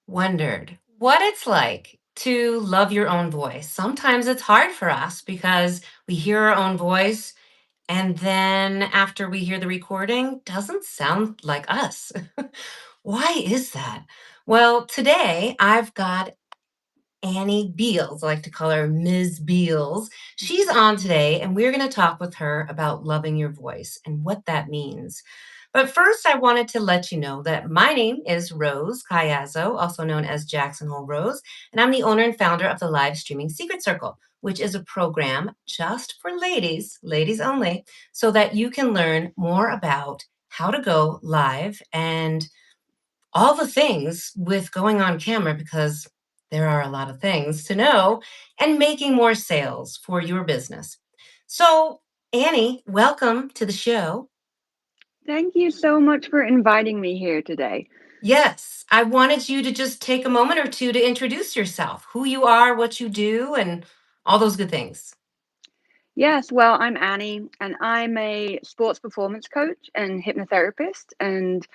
Wondered what it's like to love your own voice. Sometimes it's hard for us because we hear our own voice and then after we hear the recording doesn't sound like us. Why is that? Well, today I've got Annie Beals. I like to call her Ms. Beals. She's on today, and we're going to talk with her about loving your voice and what that means. But first, I wanted to let you know that my name is Rose Cayazzo, also known as Jackson Hole Rose, and I'm the owner and founder of the live streaming Secret Circle, which is a program just for ladies, ladies only, so that you can learn more about how to go live and all the things with going on camera because there are a lot of things to know and making more sales for your business. So, Annie, welcome to the show. Thank you so much for inviting me here today. Yes, I wanted you to just take a moment or two to introduce yourself, who you are, what you do, and all those good things. Yes, well, I'm Annie, and I'm a sports performance coach and hypnotherapist, and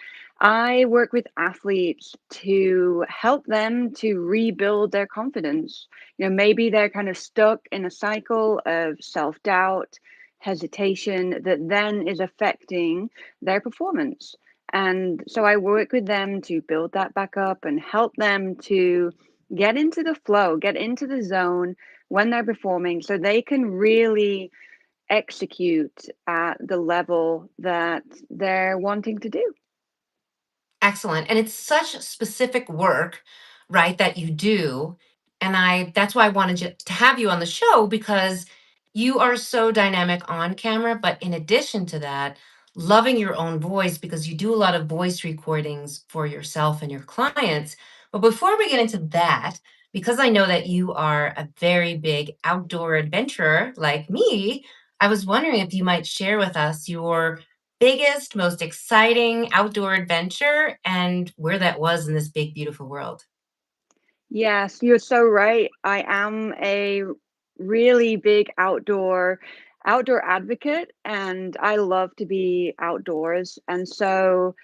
I work with athletes to help them to rebuild their confidence. Maybe they're kind of stuck in a cycle of self-doubt, hesitation that then is affecting their performance. And so I work with them to build that back up and help them to get into the flow, get into the zone when they're performing so they can really execute at the level that they're wanting to do. Excellent. And it's such specific work, right, that you do. And that's why I wanted to have you on the show because you are so dynamic on camera. But in addition to that, loving your own voice because you do a lot of voice recordings for yourself and your clients. But before we get into that, because I know that you are a very big outdoor adventurer like me, I was wondering if you might share with us your biggest, most exciting outdoor adventure and where that was in this big, beautiful world. Yes, you're so right. I am a really big outdoor advocate, and I love to be outdoors. And so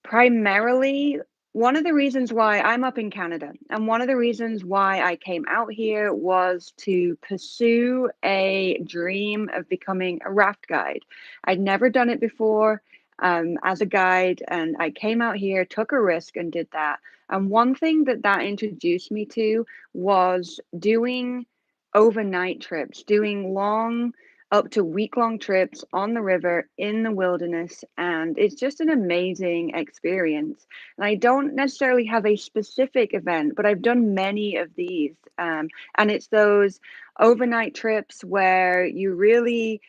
primarily, one of the reasons why I'm up in Canada, and one of the reasons why I came out here was to pursue a dream of becoming a raft guide. I'd never done it before as a guide, and I came out here, took a risk, and did that. And one thing that introduced me to was doing overnight trips, doing long up to week-long trips on the river in the wilderness, and it's just an amazing experience. And I don't necessarily have a specific event, but I've done many of these. And it's those overnight trips where you really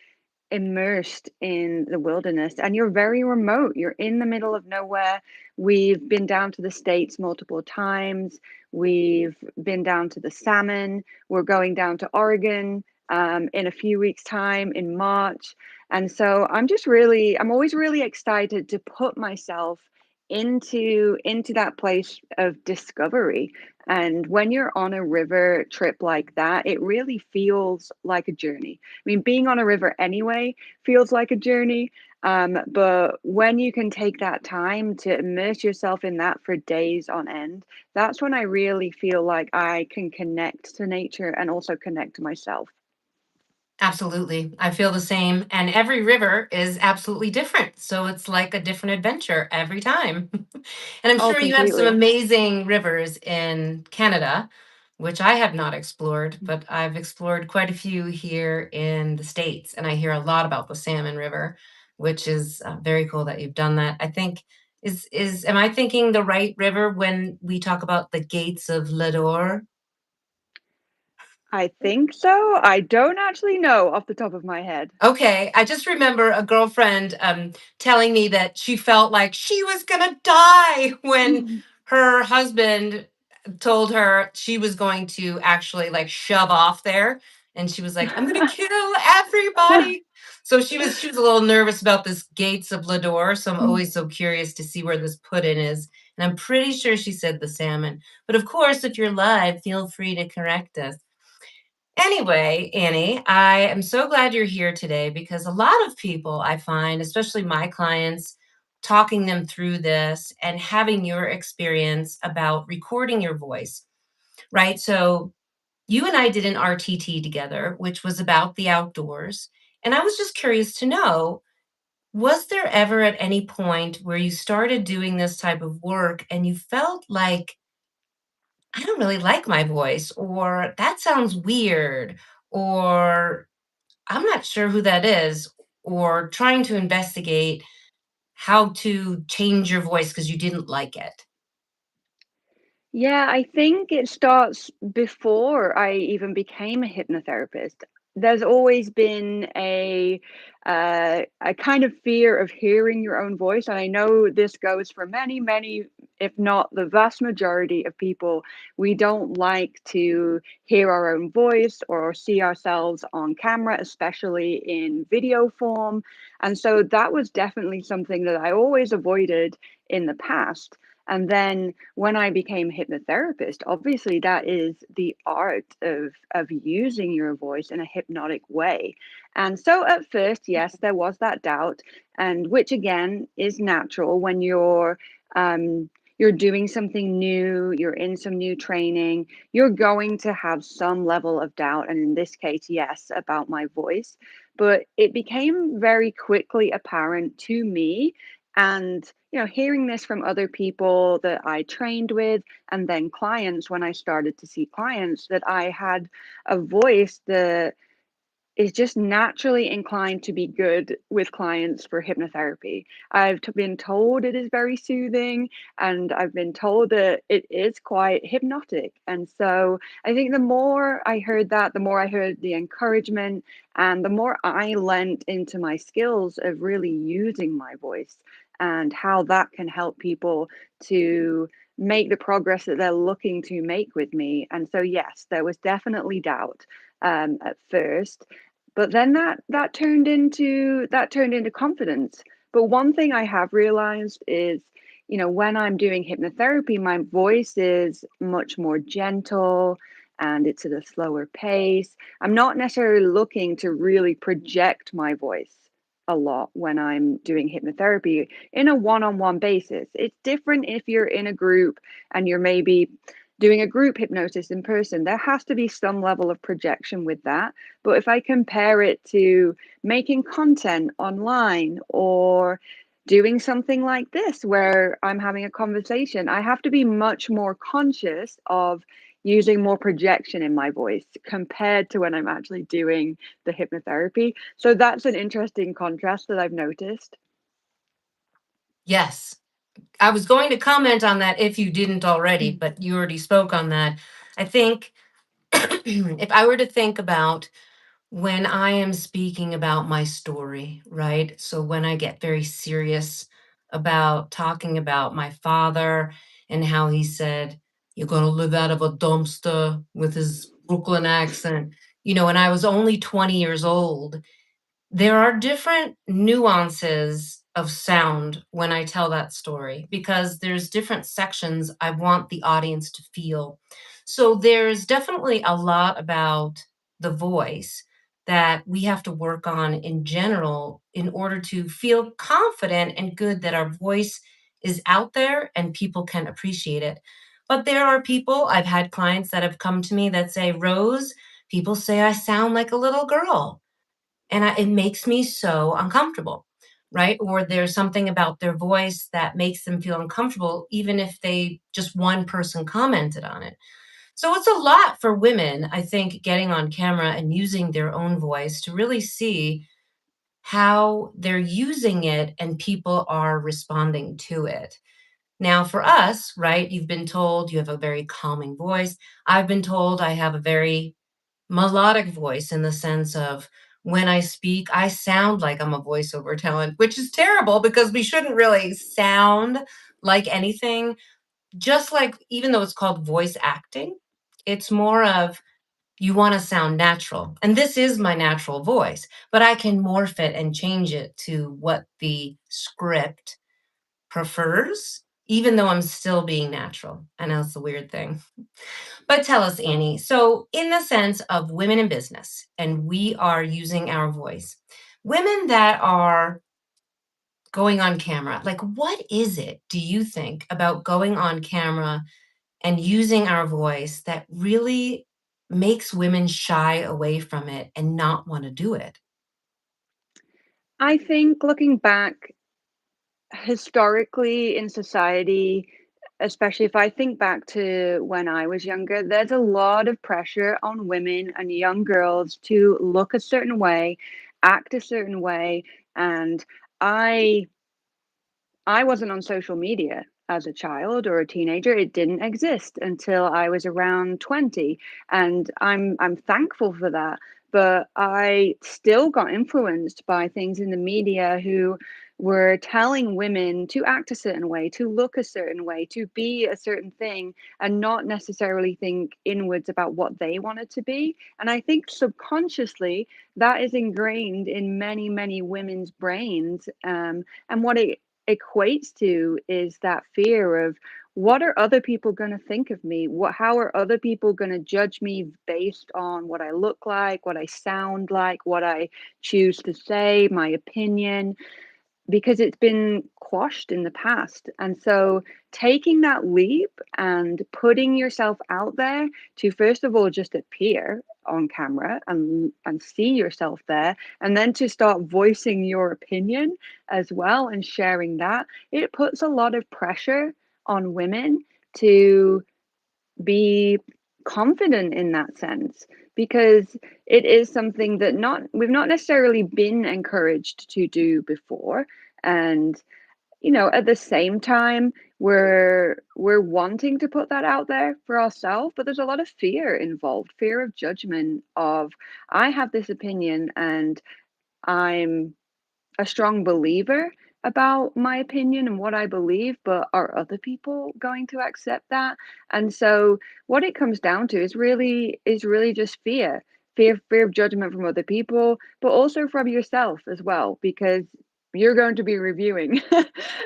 immersed in the wilderness and you're very remote. You're in the middle of nowhere. We've been down to the States multiple times. We've been down to the salmon. We're going down to Oregon in a few weeks' time in March. And so I'm always really excited to put myself into that place of discovery. And when you're on a river trip like that, it really feels like a journey. I mean, being on a river anyway feels like a journey. But when you can take that time to immerse yourself in that for days on end, that's when I really feel like I can connect to nature and also connect to myself. Absolutely. I feel the same. And every river is absolutely different. So it's like a different adventure every time. And I'm Oh, sure you have some completely. amazing rivers in Canada, which I have not explored, but I've explored quite a few here in the States. And I hear a lot about the Salmon River, which is very cool that you've done that. I think am I thinking the right river when we talk about the gates of Lador? I think so. I don't actually know off the top of my head. Okay, I just remember a girlfriend telling me that she felt like she was gonna die when her husband told her she was going to actually like shove off there, and she was like, "I'm gonna kill everybody." So she was a little nervous about this Gates of Lador. So I'm always so curious to see where this put in is, and I'm pretty sure she said the salmon. But of course, if you're live, feel free to correct us. Anyway, Annie, I am so glad you're here today because a lot of people I find, especially my clients, talking them through this and having your experience about recording your voice, right? So you and I did an RTT together, which was about the outdoors. And I was just curious to know, was there ever at any point where you started doing this type of work and you felt like, I don't really like my voice, or that sounds weird, or I'm not sure who that is, or trying to investigate how to change your voice because you didn't like it? Yeah, I think it starts before I even became a hypnotherapist. There's always been a kind of fear of hearing your own voice, and I know this goes for many, many, if not the vast majority of people. We don't like to hear our own voice or see ourselves on camera, especially in video form. And so that was definitely something that I always avoided in the past. And then when I became hypnotherapist, obviously that is the art of using your voice in a hypnotic way. And so at first, yes, there was that doubt, and which again is natural when you're doing something new, you're in some new training, you're going to have some level of doubt, and in this case, yes, about my voice. But it became very quickly apparent to me, and hearing this from other people that I trained with, and then clients when I started to see clients, that I had a voice that is just naturally inclined to be good with clients for hypnotherapy. Been told it is very soothing, and I've been told that it is quite hypnotic. And so I think the more I heard that, the more I heard the encouragement, and the more I lent into my skills of really using my voice and how that can help people to make the progress that they're looking to make with me. And so, yes, there was definitely doubt at first, but then that turned into confidence. But one thing I have realized is, when I'm doing hypnotherapy, my voice is much more gentle and it's at a slower pace. I'm not necessarily looking to really project my voice a lot when I'm doing hypnotherapy in a one-on-one basis. It's different if you're in a group and you're maybe doing a group hypnosis in person. There has to be some level of projection with that. But if I compare it to making content online or doing something like this where I'm having a conversation, I have to be much more conscious of using more projection in my voice compared to when I'm actually doing the hypnotherapy. So that's an interesting contrast that I've noticed. Yes. I was going to comment on that if you didn't already, Mm. but you already spoke on that. I think if I were to think about when I am speaking about my story, right? So when I get very serious about talking about my father and how he said, "You're going to live out of a dumpster," with his Brooklyn accent, and I was only 20 years old, there are different nuances of sound when I tell that story because there's different sections I want the audience to feel. So there's definitely a lot about the voice that we have to work on in general in order to feel confident and good that our voice is out there and people can appreciate it. But there are people, I've had clients that have come to me that say, "Rose, people say I sound like a little girl." And it makes me so uncomfortable, right? Or there's something about their voice that makes them feel uncomfortable, even if they just one person commented on it. So it's a lot for women, I think, getting on camera and using their own voice to really see how they're using it and people are responding to it. Now, for us, right, you've been told you have a very calming voice. I've been told I have a very melodic voice in the sense of when I speak, I sound like I'm a voiceover talent, which is terrible because we shouldn't really sound like anything. Just like, even though it's called voice acting, it's more of you want to sound natural. And this is my natural voice, but I can morph it and change it to what the script prefers, even though I'm still being natural. I know it's a weird thing. But tell us, Annie. So, in the sense of women in business, and we are using our voice, women that are Going on camera. Like, what is it, do you think, about going on camera and using our voice that really makes women shy away from it and not want to do it? I think looking back historically in society, especially if I think back to when I was younger, there's a lot of pressure on women and young girls to look a certain way, act a certain way, and I I wasn't on social media as a child or a teenager. It didn't exist until I was around 20, and I'm thankful for that. But I still got influenced by things in the media who were telling women to act a certain way, to look a certain way, to be a certain thing, and not necessarily think inwards about what they wanted to be. And I think subconsciously that is ingrained in many, many women's brains. And what it equates to is that fear of what are other people going to think of me? How are other people going to judge me based on what I look like, what I sound like, what I choose to say, my opinion? Because it's been quashed in the past. And so taking that leap and putting yourself out there to first of all just appear on camera and see yourself there, and then to start voicing your opinion as well and sharing that, it puts a lot of pressure on women to be confident in that sense, because it is something that not we've not necessarily been encouraged to do before. And at the same time, we're wanting to put that out there for ourselves, but there's a lot of fear involved, fear of judgment of I have this opinion and I'm a strong believer about my opinion and what I believe, but are other people going to accept that? And so what it comes down to is really just fear. Fear of judgment from other people, but also from yourself as well, because you're going to be reviewing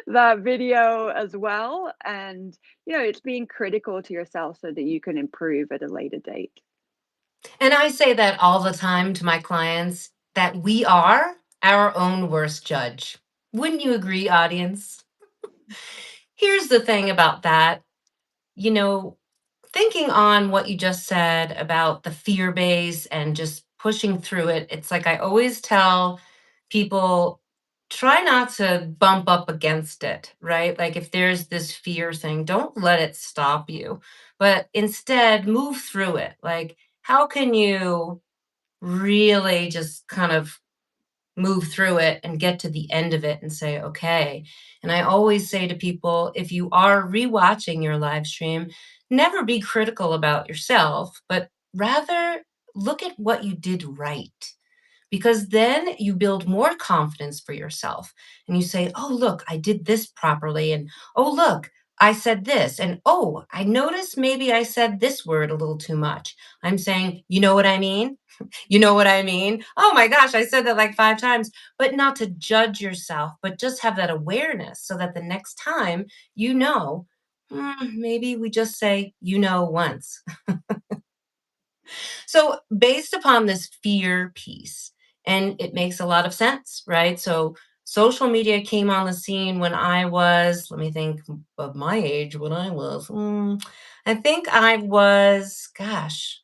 that video as well. And it's being critical to yourself so that you can improve at a later date. And I say that all the time to my clients, that we are our own worst judge. Wouldn't you agree, audience? Here's the thing about that, you know, thinking on what you just said about the fear base and just pushing through it, it's like I always tell people, try not to bump up against it, right? Like if there's this fear thing, don't let it stop you, but instead move through it. Like, how can you really just kind of move through it and get to the end of it and say, okay. And I always say to people, if you are rewatching your live stream, never be critical about yourself, but rather look at what you did right. Because then you build more confidence for yourself and you say, oh, look, I did this properly. And oh, look, I said this. And oh, I noticed maybe I said this word a little too much. I'm saying, you know what I mean? You know what I mean? Oh my gosh, I said that like 5 times, but not to judge yourself, but just have that awareness so that the next time, you know, maybe we just say, once. So, based upon this fear piece, and it makes a lot of sense, right? So, social media came on the scene when I was, let me think of my age, when I was, I think I was, gosh,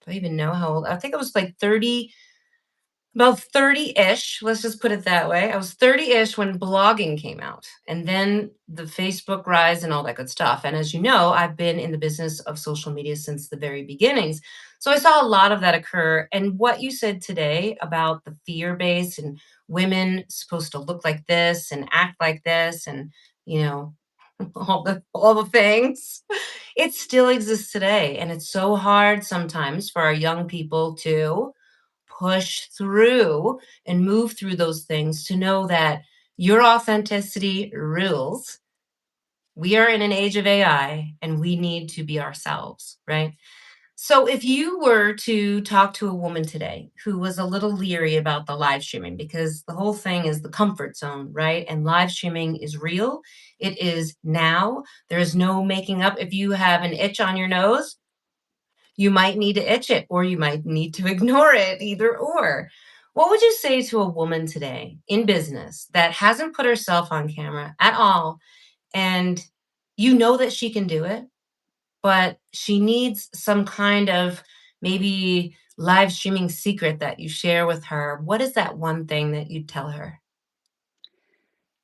do I even know how old? I think I was like 30, about 30-ish, let's just put it that way. I was 30-ish when blogging came out, and then the Facebook rise and all that good stuff. And as you know, I've been in the business of social media since the very beginnings. So I saw a lot of that occur. And what you said today about the fear base and women supposed to look like this and act like this and, you know, all the things, it still exists today. And it's so hard sometimes for our young people to push through and move through those things to know that your authenticity rules. We are in an age of AI and we need to be ourselves, right? So, if you were to talk to a woman today who was a little leery about the live streaming, because the whole thing is the comfort zone, right? And live streaming is real, it is now. There is no making up. If you have an itch on your nose, you might need to itch it or you might need to ignore it, either or. What would you say to a woman today in business that hasn't put herself on camera at all, and you know that she can do it, but she needs some kind of maybe live streaming secret that you share with her? What is that one thing that you'd tell her?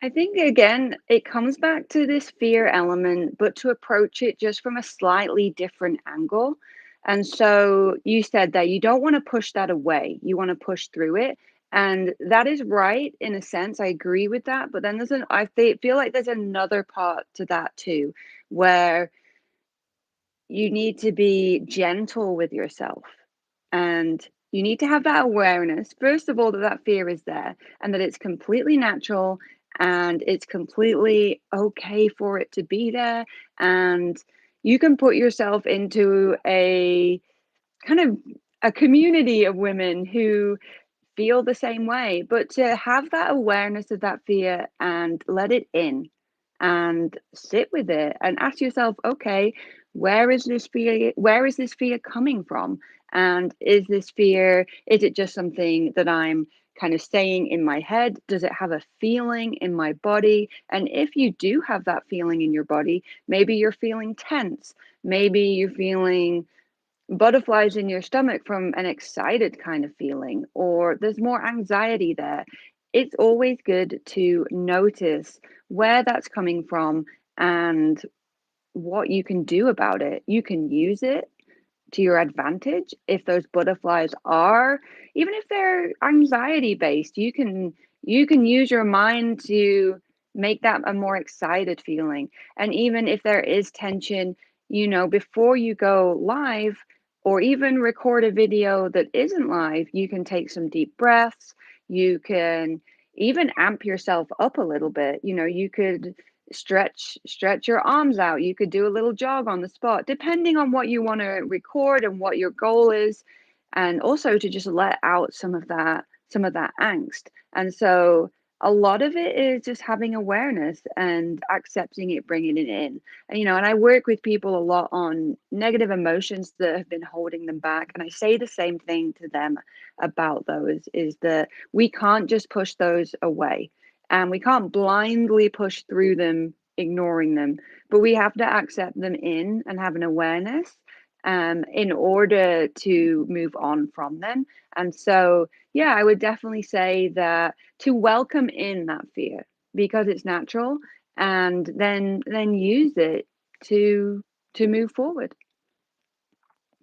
I think again, it comes back to this fear element, but to approach it just from a slightly different angle. And so you said that you don't want to push that away, you want to push through it. And that is right in a sense. I agree with that. But then feel like there's another part to that too, where you need to be gentle with yourself, and you need to have that awareness, first of all, that that fear is there and that it's completely natural and it's completely okay for it to be there. And you can put yourself into a kind of a community of women who feel the same way, but to have that awareness of that fear and let it in and sit with it and ask yourself, okay, where is this fear coming from? And is it just something that I'm kind of saying in my head? Does it have a feeling in my body? And if you do have that feeling in your body, maybe you're feeling tense, maybe you're feeling butterflies in your stomach from an excited kind of feeling, or there's more anxiety there. It's always good to notice where that's coming from and what you can do about it. You can use it to your advantage if those butterflies are, even if they're anxiety based, you can use your mind to make that a more excited feeling. And even if there is tension, before you go live or even record a video that isn't live, you can take some deep breaths. You can even amp yourself up a little bit. You could stretch your arms out. You could do a little jog on the spot, depending on what you want to record and what your goal is, and also to just let out some of that angst. And so a lot of it is just having awareness and accepting it, bringing it in. And I work with people a lot on negative emotions that have been holding them back, and I say the same thing to them about those, is that we can't just push those away, and we can't blindly push through them, ignoring them, but we have to accept them in and have an awareness in order to move on from them. And so, yeah, I would definitely say that to welcome in that fear because it's natural, and then use it to move forward.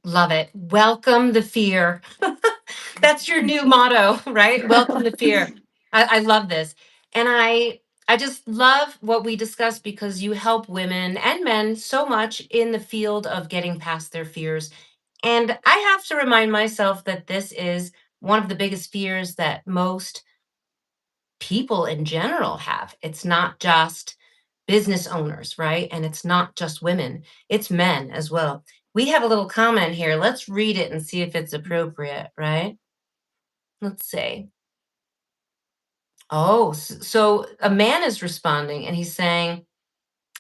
Love it. Welcome the fear. That's your new motto, right? Welcome the fear. I love this. And I just love what we discussed because you help women and men so much in the field of getting past their fears. And I have to remind myself that this is one of the biggest fears that most people in general have. It's not just business owners, right? And it's not just women, it's men as well. We have a little comment here. Let's read it and see if it's appropriate, right? Let's see. Oh, so a man is responding and he's saying,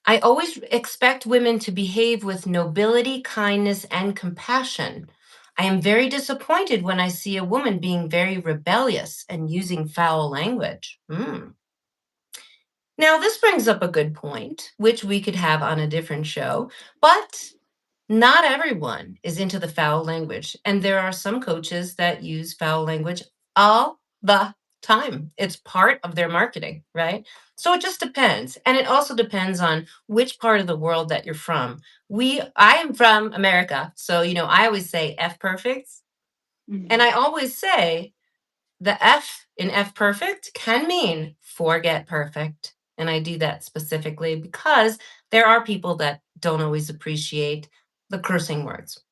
I always expect women to behave with nobility, kindness, and compassion. I am very disappointed when I see a woman being very rebellious and using foul language. Now, this brings up a good point, which we could have on a different show, but not everyone is into the foul language. And there are some coaches that use foul language all the time. It's part of their marketing, right? So it just depends. And it also depends on which part of the world that you're from. I am from America. So, I always say F perfect. And Mhm. I always say the F in F perfect can mean forget perfect. And I do that specifically because there are people that don't always appreciate the cursing words.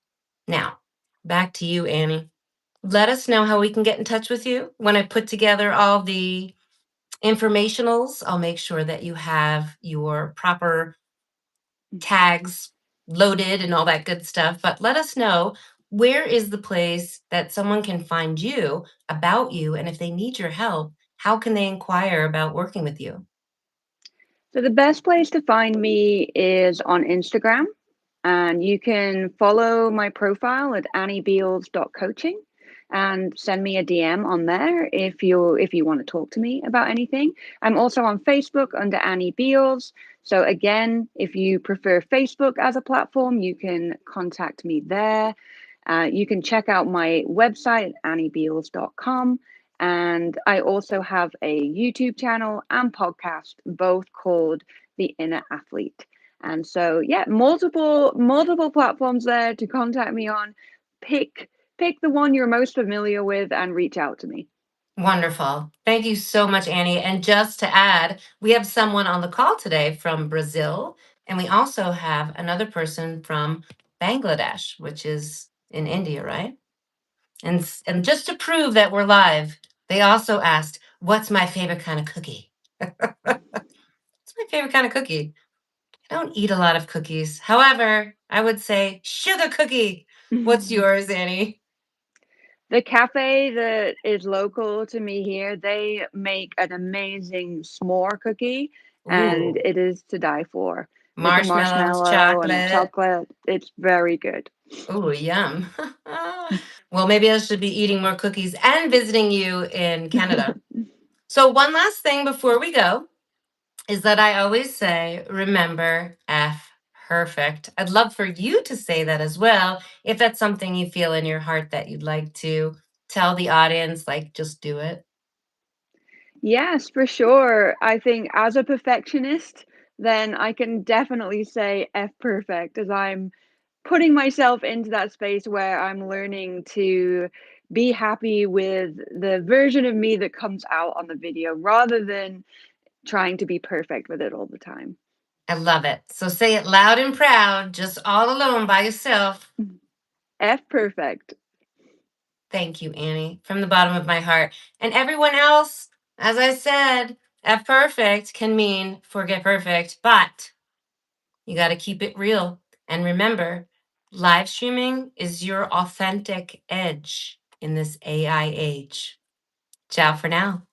Now, back to you, Annie. Let us know how we can get in touch with you. When I put together all the informationals, I'll make sure that you have your proper tags loaded and all that good stuff. But let us know, where is the place that someone can find you, about you, and if they need your help, how can they inquire about working with you? So the best place to find me is on Instagram, and you can follow my profile at anniebeals.coaching. and send me a DM on there if you want to talk to me about anything. I'm also on Facebook under Annie Beals. So again, if you prefer Facebook as a platform, you can contact me there. You can check out my website, anniebeals.com. And I also have a YouTube channel and podcast, both called The Inner Athlete. And so, yeah, multiple platforms there to contact me on. Pick pick the one you're most familiar with and reach out to me. Wonderful. Thank you so much, Annie. And just to add, we have someone on the call today from Brazil, and we also have another person from Bangladesh, which is in India, right? And just to prove that we're live, they also asked, "What's my favorite kind of cookie?" What's my favorite kind of cookie? I don't eat a lot of cookies. However, I would say sugar cookie. What's yours, Annie? The cafe that is local to me here, they make an amazing s'more cookie, and Ooh, it is to die for. With the marshmallows, marshmallow and the chocolate. chocolate, it's very good. Ooh, yum. Well, maybe I should be eating more cookies and visiting you in Canada. So, one last thing before we go is that I always say, remember F perfect. I'd love for you to say that as well. If that's something you feel in your heart that you'd like to tell the audience, like just do it. Yes, for sure. I think as a perfectionist, then I can definitely say F perfect as I'm putting myself into that space where I'm learning to be happy with the version of me that comes out on the video rather than trying to be perfect with it all the time. I love it. So say it loud and proud, just all alone by yourself. F perfect. Thank you, Annie, from the bottom of my heart. And everyone else, as I said, F perfect can mean forget perfect, but you got to keep it real. And remember, live streaming is your authentic edge in this AI age. Ciao for now.